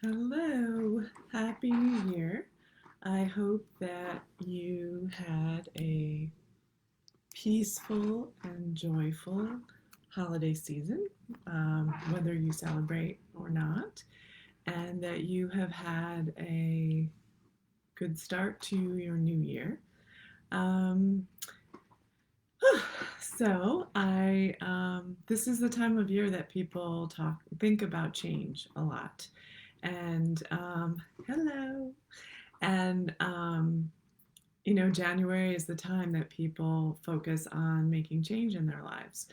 Hello, Happy New Year. I hope that you had a peaceful and joyful holiday season, whether you celebrate or not, and that you have had a good start to your new year. Um, this is the time of year that people think about change a lot. And hello. And January is the time that people focus on making change in their lives.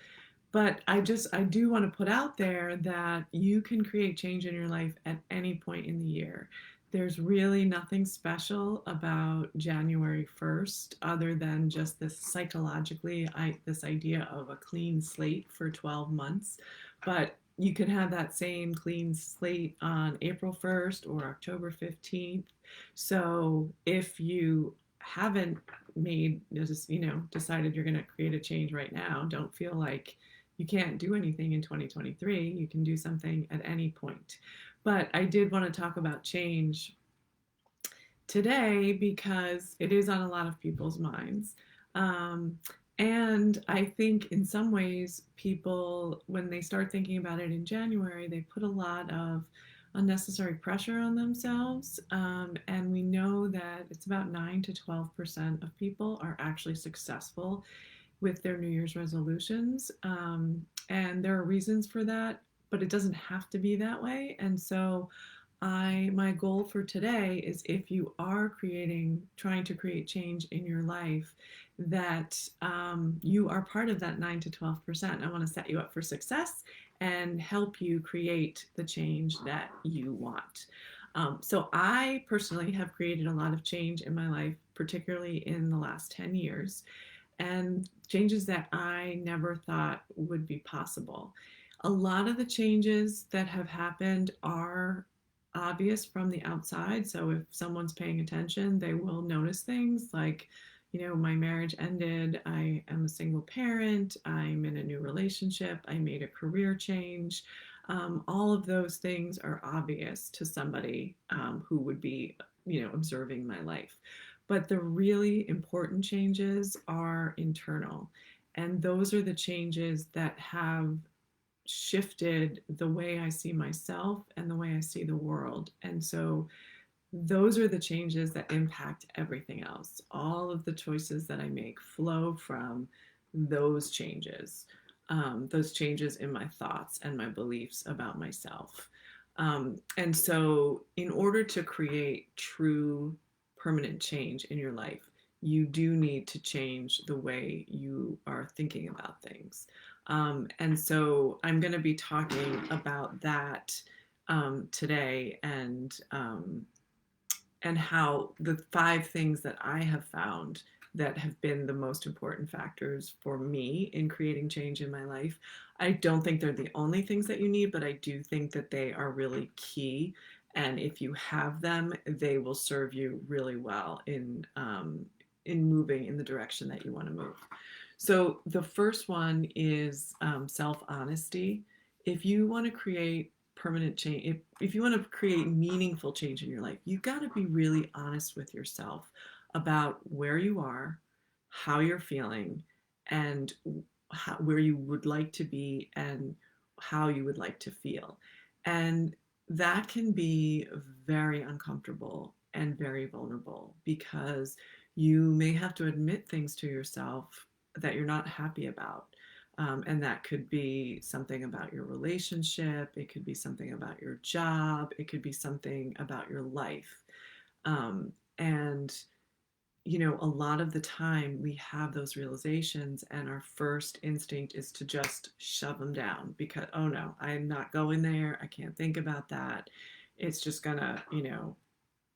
But I do want to put out there that you can create change in your life at any point in the year. There's really nothing special about January 1st other than just this idea of a clean slate for 12 months. But you can have that same clean slate on April 1st or October 15th. So if you haven't decided you're going to create a change right now, don't feel like you can't do anything in 2023. You can do something at any point. But I did want to talk about change today because it is on a lot of people's minds. Um, and I think in some ways, people, when they start thinking about it in January, they put a lot of unnecessary pressure on themselves. And we know that it's about 9 to 12% of people are actually successful with their New Year's resolutions. And there are reasons for that, but it doesn't have to be that way. And so my goal for today is if you are trying to create change in your life, that you are part of that 9 to 12%. I want to set you up for success and help you create the change that you want. So I personally have created a lot of change in my life, particularly in the last 10 years, and changes that I never thought would be possible. A lot of the changes that have happened are obvious from the outside. So if someone's paying attention, they will notice things like, my marriage ended. I am a single parent. I'm in a new relationship. I made a career change. All of those things are obvious to somebody who would be, observing my life. But the really important changes are internal. And those are the changes that have shifted the way I see myself and the way I see the world. And so those are the changes that impact everything else. All of the choices that I make flow from those changes in my thoughts and my beliefs about myself. And so, in order to create true permanent change in your life, you do need to change the way you are thinking about things. And so I'm going to be talking about that today, and how the 5 things that I have found that have been the most important factors for me in creating change in my life. I don't think they're the only things that you need, but I do think that they are really key. And if you have them, they will serve you really well in moving in the direction that you want to move. So the first one is self-honesty. If you want to create permanent change, if you want to create meaningful change in your life, you've got to be really honest with yourself about where you are, how you're feeling, and where you would like to be and how you would like to feel. And that can be very uncomfortable and very vulnerable because you may have to admit things to yourself that you're not happy about. And that could be something about your relationship, it could be something about your job, it could be something about your life. And a lot of the time we have those realizations, and our first instinct is to just shove them down because, oh no, I'm not going there. I can't think about that. It's just gonna,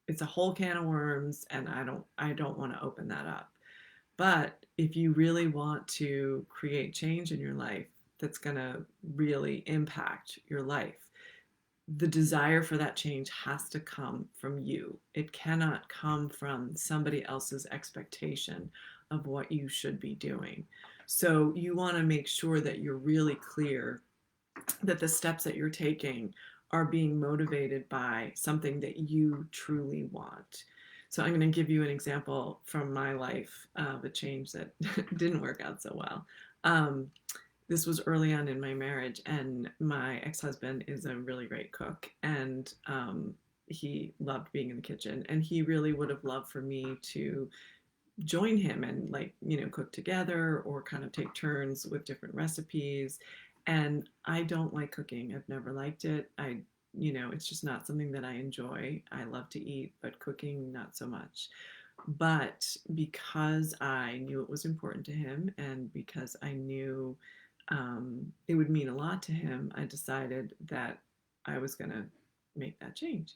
it's a whole can of worms, and I don't want to open that up. But if you really want to create change in your life that's going to really impact your life, the desire for that change has to come from you. It cannot come from somebody else's expectation of what you should be doing. So you want to make sure that you're really clear that the steps that you're taking are being motivated by something that you truly want. So I'm going to give you an example from my life of a change that didn't work out so well. This was early on in my marriage, and my ex-husband is a really great cook, and he loved being in the kitchen, and he really would have loved for me to join him and, like, cook together or kind of take turns with different recipes. And I don't like cooking. I've never liked it. It's just not something that I enjoy. I love to eat, but cooking, not so much. But because I knew it was important to him, and because I knew it would mean a lot to him, I decided that I was going to make that change.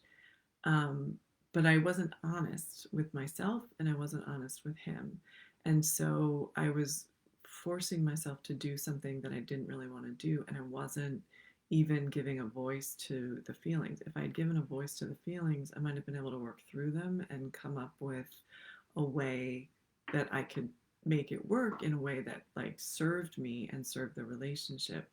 Um, but I wasn't honest with myself, and I wasn't honest with him. And so I was forcing myself to do something that I didn't really want to do, and I wasn't even giving a voice to the feelings. If I had given a voice to the feelings, I might have been able to work through them and come up with a way that I could make it work in a way that, like, served me and served the relationship.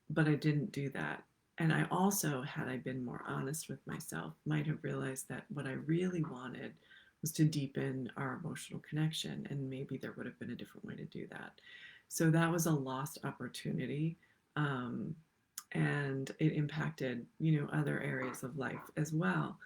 But I didn't do that. And I also, had I been more honest with myself, might have realized that what I really wanted was to deepen our emotional connection, and maybe there would have been a different way to do that. So that was a lost opportunity. And it impacted, other areas of life as well.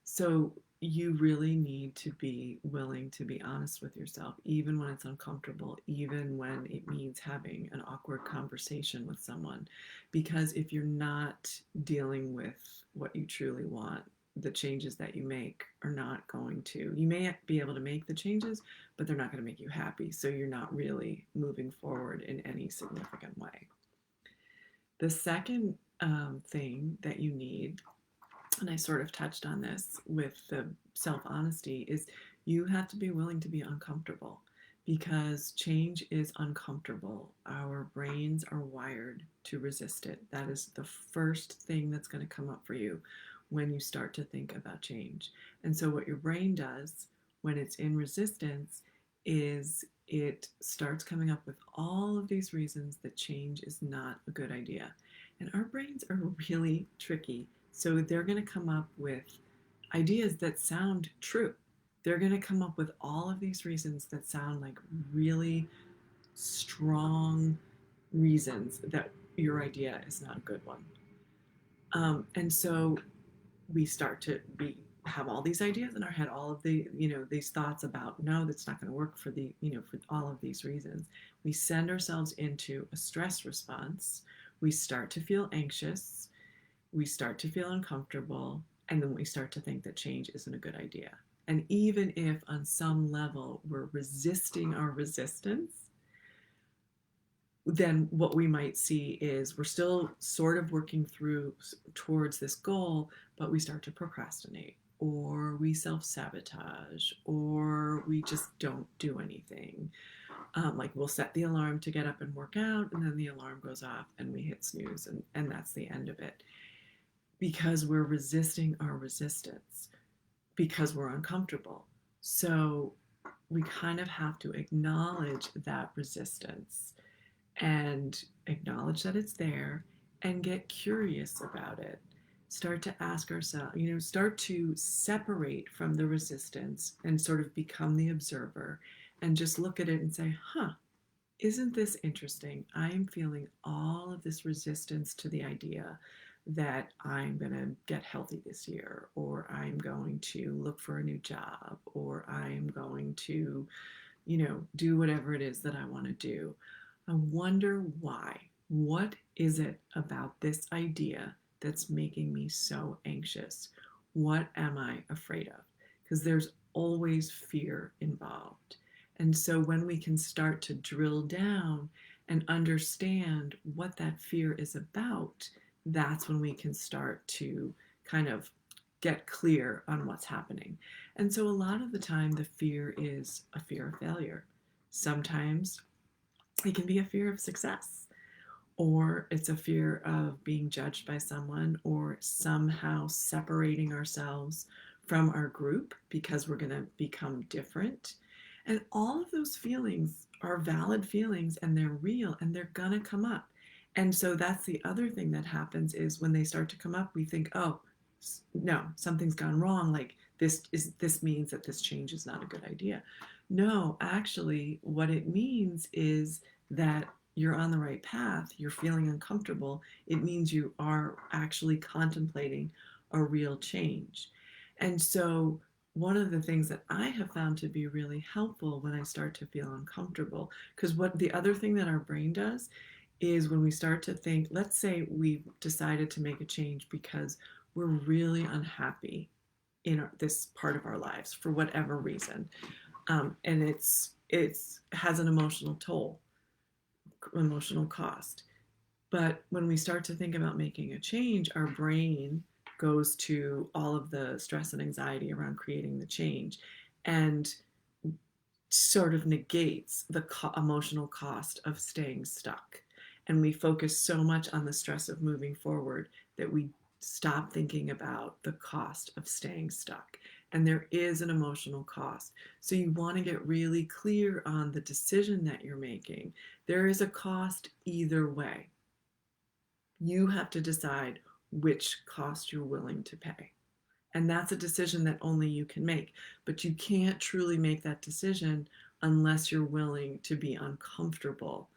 So you really need to be willing to be honest with yourself, even when it's uncomfortable, even when it means having an awkward conversation with someone. Because if you're not dealing with what you truly want, the changes that you make are not going to, you may be able to make the changes, but they're not going to make you happy. So you're not really moving forward in any significant way. The second thing that you need, and I sort of touched on this with the self-honesty, is you have to be willing to be uncomfortable, because change is uncomfortable. Our brains are wired to resist it. That is the first thing that's going to come up for you when you start to think about change. And so what your brain does when it's in resistance is it starts coming up with all of these reasons that change is not a good idea. And our brains are really tricky. So they're going to come up with ideas that sound true. They're going to come up with all of these reasons that sound like really strong reasons that your idea is not a good one. And so we start to have all these ideas in our head, all of the, these thoughts about, no, that's not going to work for for all of these reasons. We send ourselves into a stress response. We start to feel anxious. We start to feel uncomfortable. And then we start to think that change isn't a good idea. And even if on some level we're resisting our resistance, then what we might see is we're still sort of working towards this goal, but we start to procrastinate, or we self-sabotage, or we just don't do anything. Like, we'll set the alarm to get up and work out, and then the alarm goes off and we hit snooze, and that's the end of it. Because we're resisting our resistance, because we're uncomfortable. So we kind of have to acknowledge that resistance and acknowledge that it's there and get curious about it. Start to ask ourselves, start to separate from the resistance and sort of become the observer, and just look at it and say, isn't this interesting? I am feeling all of this resistance to the idea that I'm going to get healthy this year, or I'm going to look for a new job, or I'm going to, do whatever it is that I want to do. I wonder why. What is it about this idea that's making me so anxious? What am I afraid of? Because there's always fear involved. And so when we can start to drill down and understand what that fear is about, that's when we can start to kind of get clear on what's happening. And so a lot of the time, the fear is a fear of failure. Sometimes it can be a fear of success, or it's a fear of being judged by someone, or somehow separating ourselves from our group because we're going to become different. And all of those feelings are valid feelings, and they're real, and they're going to come up. And so that's the other thing that happens is when they start to come up, we think, oh, no, something's gone wrong. Like this means that this change is not a good idea. No, actually, what it means is that you're on the right path. You're feeling uncomfortable. It means you are actually contemplating a real change. And so one of the things that I have found to be really helpful when I start to feel uncomfortable, because what the other thing that our brain does is when we start to think, let's say we decided to make a change because we're really unhappy in this part of our lives for whatever reason, and it's has an emotional toll, emotional cost. But when we start to think about making a change, our brain goes to all of the stress and anxiety around creating the change, and sort of negates the emotional cost of staying stuck. And we focus so much on the stress of moving forward that we stop thinking about the cost of staying stuck. And there is an emotional cost. So you want to get really clear on the decision that you're making. There is a cost either way. You have to decide which cost you're willing to pay. And that's a decision that only you can make. But you can't truly make that decision unless you're willing to be uncomfortable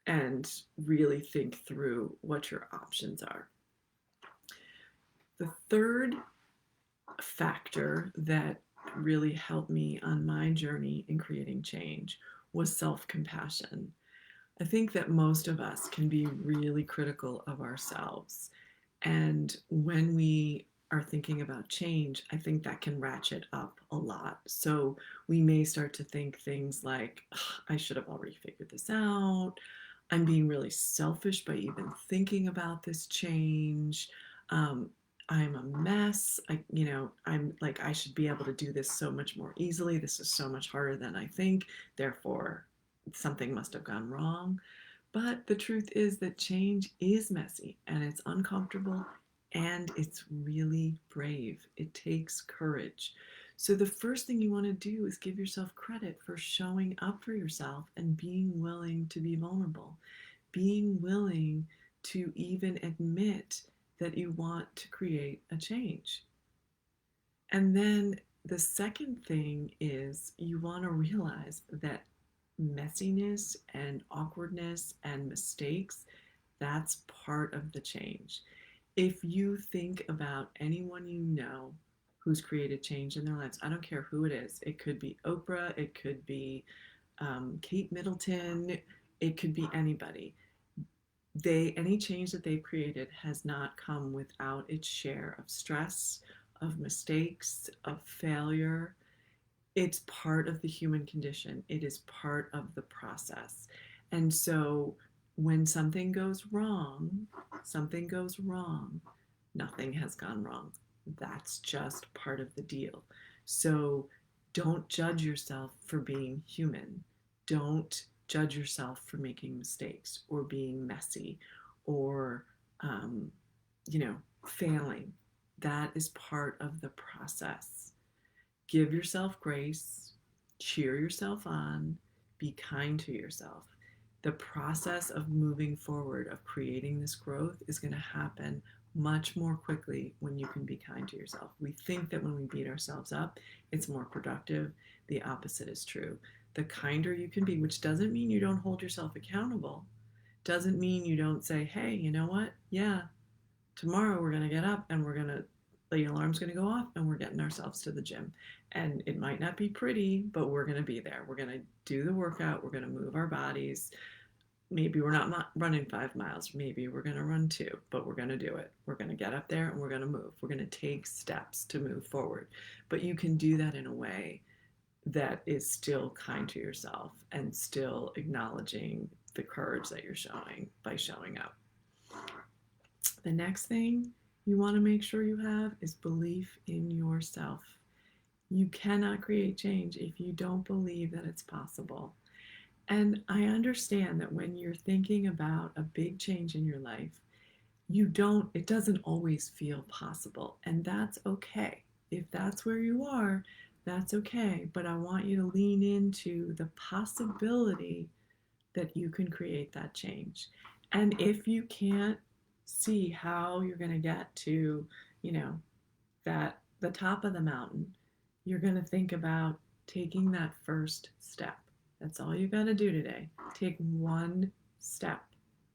and really think through what your options are. The third factor that really helped me on my journey in creating change was self-compassion. I think that most of us can be really critical of ourselves. And when we are thinking about change, I think that can ratchet up a lot. So we may start to think things like, I should have already figured this out. I'm being really selfish by even thinking about this change. I'm a mess. I'm like, I should be able to do this so much more easily. This is so much harder than I think. Therefore, something must have gone wrong. But the truth is that change is messy and it's uncomfortable and it's really brave. It takes courage. So, the first thing you want to do is give yourself credit for showing up for yourself and being willing to be vulnerable, being willing to even admit that you want to create a change. And then the second thing is you want to realize that messiness and awkwardness and mistakes, that's part of the change. If you think about anyone you know who's created change in their lives, I don't care who it is. It could be Oprah, it could be Kate Middleton, it could be anybody. Any change that they've created has not come without its share of stress, of mistakes, of failure. It's part of the human condition. It is part of the process. And so when something goes wrong, nothing has gone wrong. That's just part of the deal. So don't judge yourself for being human. Don't judge yourself for making mistakes or being messy or, um, failing. That is part of the process. Give yourself grace, cheer yourself on, be kind to yourself. The process of moving forward, of creating this growth, is going to happen much more quickly when you can be kind to yourself. We think that when we beat ourselves up, it's more productive. The opposite is true. The kinder you can be, which doesn't mean you don't hold yourself accountable, doesn't mean you don't say, hey, you know what? Yeah, tomorrow we're going to get up and the alarm's going to go off and we're getting ourselves to the gym. And it might not be pretty, but we're going to be there. We're going to do the workout. We're going to move our bodies. Maybe we're not running 5 miles. Maybe we're going to run 2, but we're going to do it. We're going to get up there and we're going to move. We're going to take steps to move forward. But you can do that in a way that is still kind to yourself and still acknowledging the courage that you're showing by showing up. The next thing you want to make sure you have is belief in yourself. You cannot create change if you don't believe that it's possible. And I understand that when you're thinking about a big change in your life, it doesn't always feel possible. And that's okay. If that's where you are, that's okay. But I want you to lean into the possibility that you can create that change. And if you can't see how you're going to get to, you know, that the top of the mountain, you're going to think about taking that first step. That's all you got to do today. Take one step.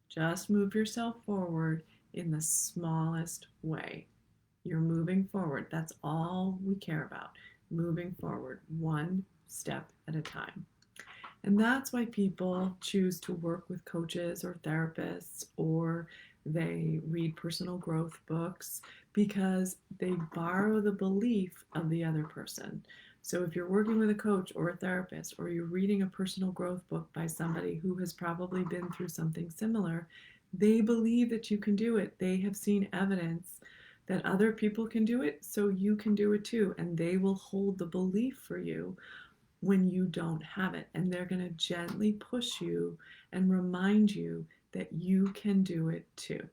Just move yourself forward in the smallest way. You're moving forward. That's all we care about. Moving forward, one step at a time. And that's why people choose to work with coaches or therapists, or they read personal growth books, because they borrow the belief of the other person. So if you're working with a coach or a therapist, or you're reading a personal growth book by somebody who has probably been through something similar, they believe that you can do it. They have seen evidence that other people can do it, so you can do it too. And they will hold the belief for you when you don't have it. And they're going to gently push you and remind you that you can do it too.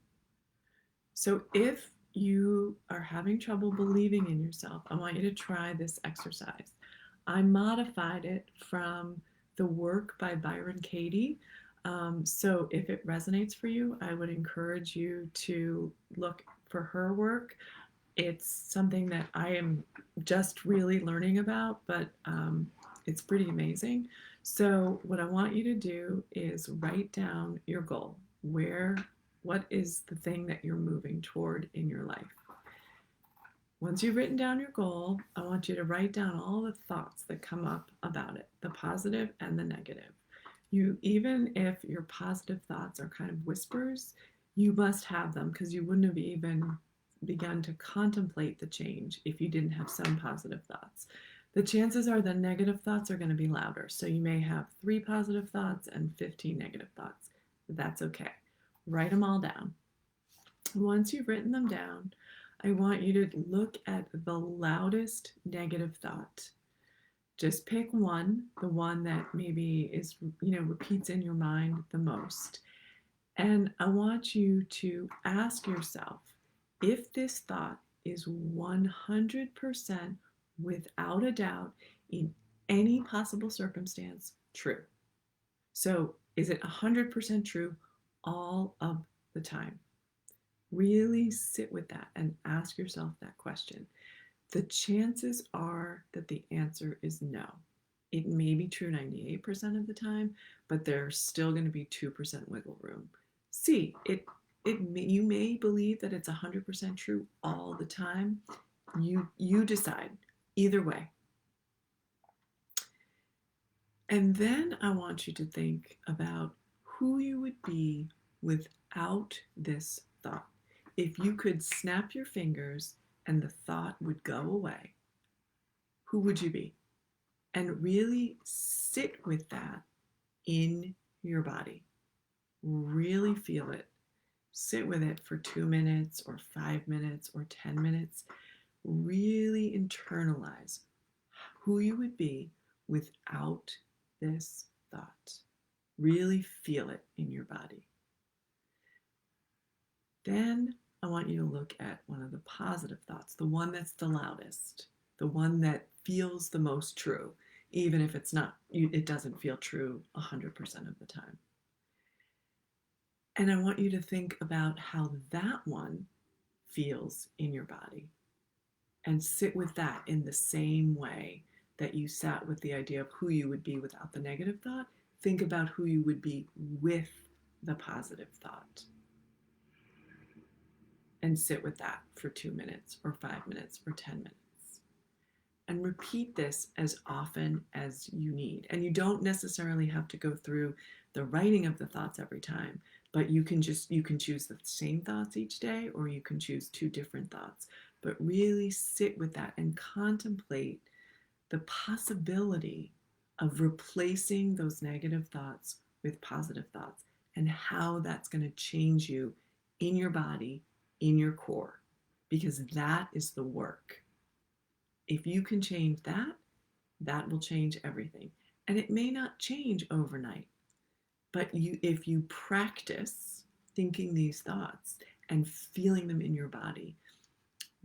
So if you are having trouble believing in yourself, I want you to try this exercise. I modified it from the work by Byron Katie. So if it resonates for you, I would encourage you to look for her work. It's something that I am just really learning about, but it's pretty amazing. So what I want you to do is write down your goal. What is the thing that you're moving toward in your life? Once you've written down your goal, I want you to write down all the thoughts that come up about it, the positive and the negative. Even if your positive thoughts are kind of whispers, you must have them, because you wouldn't have even begun to contemplate the change if you didn't have some positive thoughts. The chances are the negative thoughts are going to be louder. So you may have 3 positive thoughts and 15 negative thoughts. That's okay. Write them all down. Once you've written them down, I want you to look at the loudest negative thought. Just pick one, the one that maybe is, repeats in your mind the most. And I want you to ask yourself if this thought is 100% without a doubt in any possible circumstance true. So is it 100% true all of the time? Really sit with that and ask yourself that question. The chances are that the answer is no. It may be true 98% of the time, but there's still going to be 2% wiggle room. See, you may believe that it's 100% true all the time. You decide. Either way. And then I want you to think about who you would be without this thought. If you could snap your fingers and the thought would go away, who would you be? And really sit with that in your body. Really feel it. Sit with it for 2 minutes or 5 minutes or 10 minutes. Really internalize who you would be without this thought. Really feel it in your body. Then I want you to look at one of the positive thoughts, the one that's the loudest, the one that feels the most true, even if it doesn't feel true 100% of the time. And I want you to think about how that one feels in your body, and sit with that in the same way that you sat with the idea of who you would be without the negative thought. Think about who you would be with the positive thought. And sit with that for 2 minutes or 5 minutes or 10 minutes. And repeat this as often as you need. And you don't necessarily have to go through the writing of the thoughts every time, but you can choose the same thoughts each day, or you can choose 2 different thoughts. But really sit with that and contemplate the possibility of replacing those negative thoughts with positive thoughts, and how that's going to change you in your body, in your core, because that is the work. If you can change that, that will change everything. And it may not change overnight, but if you practice thinking these thoughts and feeling them in your body,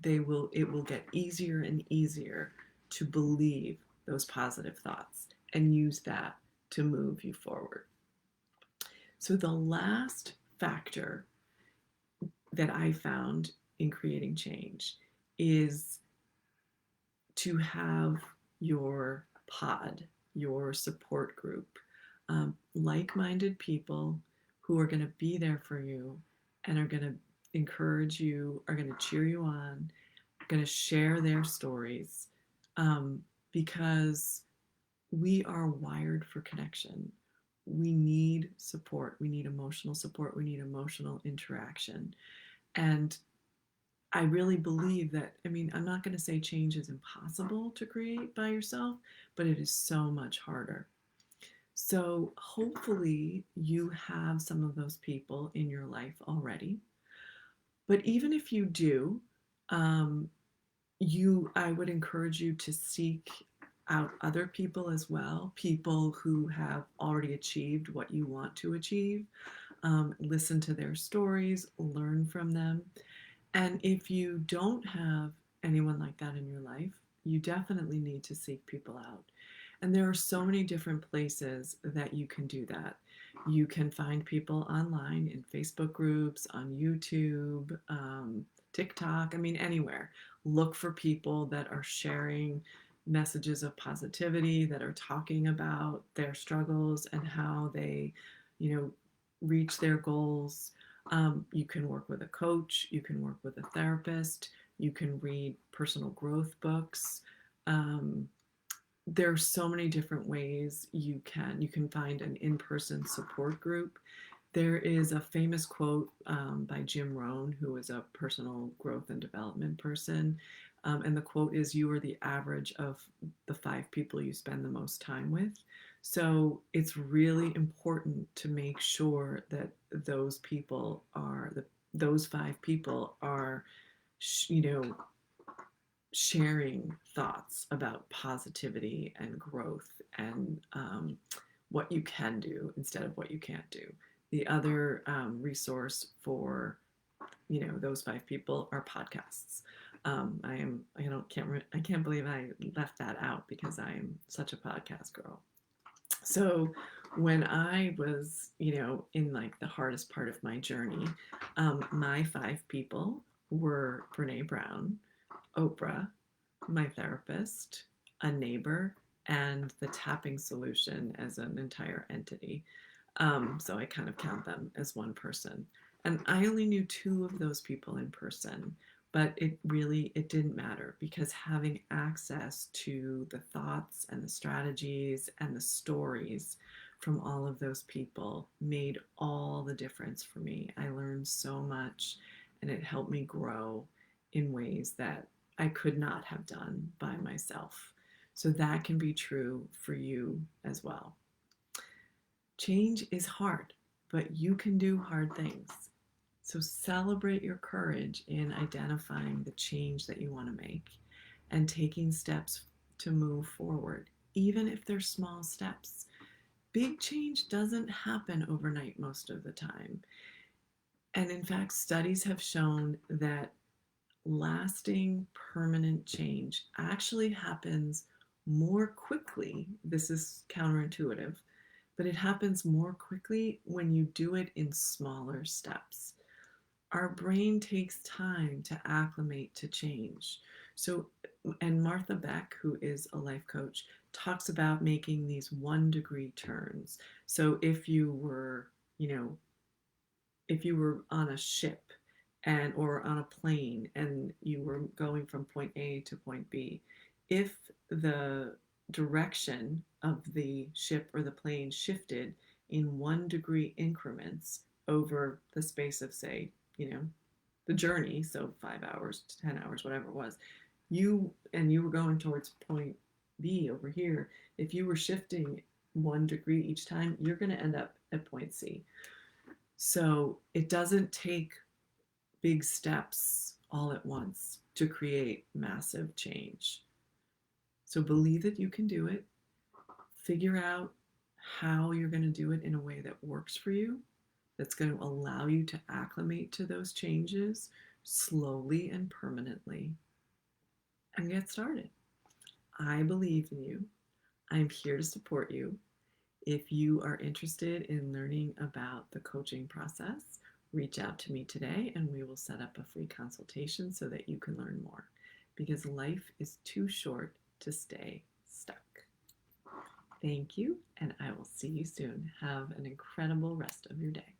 it will get easier and easier to believe those positive thoughts and use that to move you forward. So the last factor that I found in creating change is to have your pod, your support group, like-minded people who are going to be there for you and are going to encourage you, are going to cheer you on, going to share their stories, because we are wired for connection. We need support. We need emotional support. We need emotional interaction. And I really believe that, I mean, I'm not going to say change is impossible to create by yourself, but it is so much harder. So hopefully you have some of those people in your life already. But even if you do, um, I would encourage you to seek out other people as well, people who have already achieved what you want to achieve. Listen to their stories, learn from them. And if you don't have anyone like that in your life, you definitely need to seek people out. And there are so many different places that you can do that. You can find people online in Facebook groups, on YouTube, TikTok, I mean, anywhere. Look for people that are sharing messages of positivity, that are talking about their struggles and how they, reach their goals. You can work with a coach, you can work with a therapist, you can read personal growth books. There are so many different ways you can find an in-person support group. There is a famous quote by Jim Rohn, who is a personal growth and development person. And the quote is, "You are the average of the 5 people you spend the most time with." So it's really important to make sure that those 5 people are, you know, sharing thoughts about positivity and growth and what you can do instead of what you can't do. The other resource for those 5 people are podcasts. I can't believe I left that out because I am such a podcast girl. So when I was in like the hardest part of my journey, my 5 people were Brene Brown, Oprah, my therapist, a neighbor, and the tapping solution as an entire entity. So I kind of count them as one person. And I only knew 2 of those people in person, but it didn't matter because having access to the thoughts and the strategies and the stories from all of those people made all the difference for me. I learned so much and it helped me grow in ways that I could not have done by myself. So that can be true for you as well. Change is hard, but you can do hard things. So celebrate your courage in identifying the change that you want to make and taking steps to move forward, even if they're small steps. Big change doesn't happen overnight most of the time. And in fact, studies have shown that lasting, permanent change actually happens more quickly. This is counterintuitive, but it happens more quickly when you do it in smaller steps. Our brain takes time to acclimate to change. So, and Martha Beck, who is a life coach, talks about making these 1-degree turns. So if you were on a ship or on a plane and you were going from point A to point B, if the direction of the ship or the plane shifted in 1-degree increments over the space of, say, the journey, so 5 hours to 10 hours, whatever it was, you were going towards point B over here, if you were shifting 1 degree each time, you're going to end up at point C. So it doesn't take big steps all at once to create massive change. So believe that you can do it. Figure out how you're going to do it in a way that works for you, that's going to allow you to acclimate to those changes slowly and permanently, and get started. I believe in you. I'm here to support you. If you are interested in learning about the coaching process reach out to me today and we will set up a free consultation so that you can learn more, because life is too short to stay stuck. Thank you, and I will see you soon. Have an incredible rest of your day.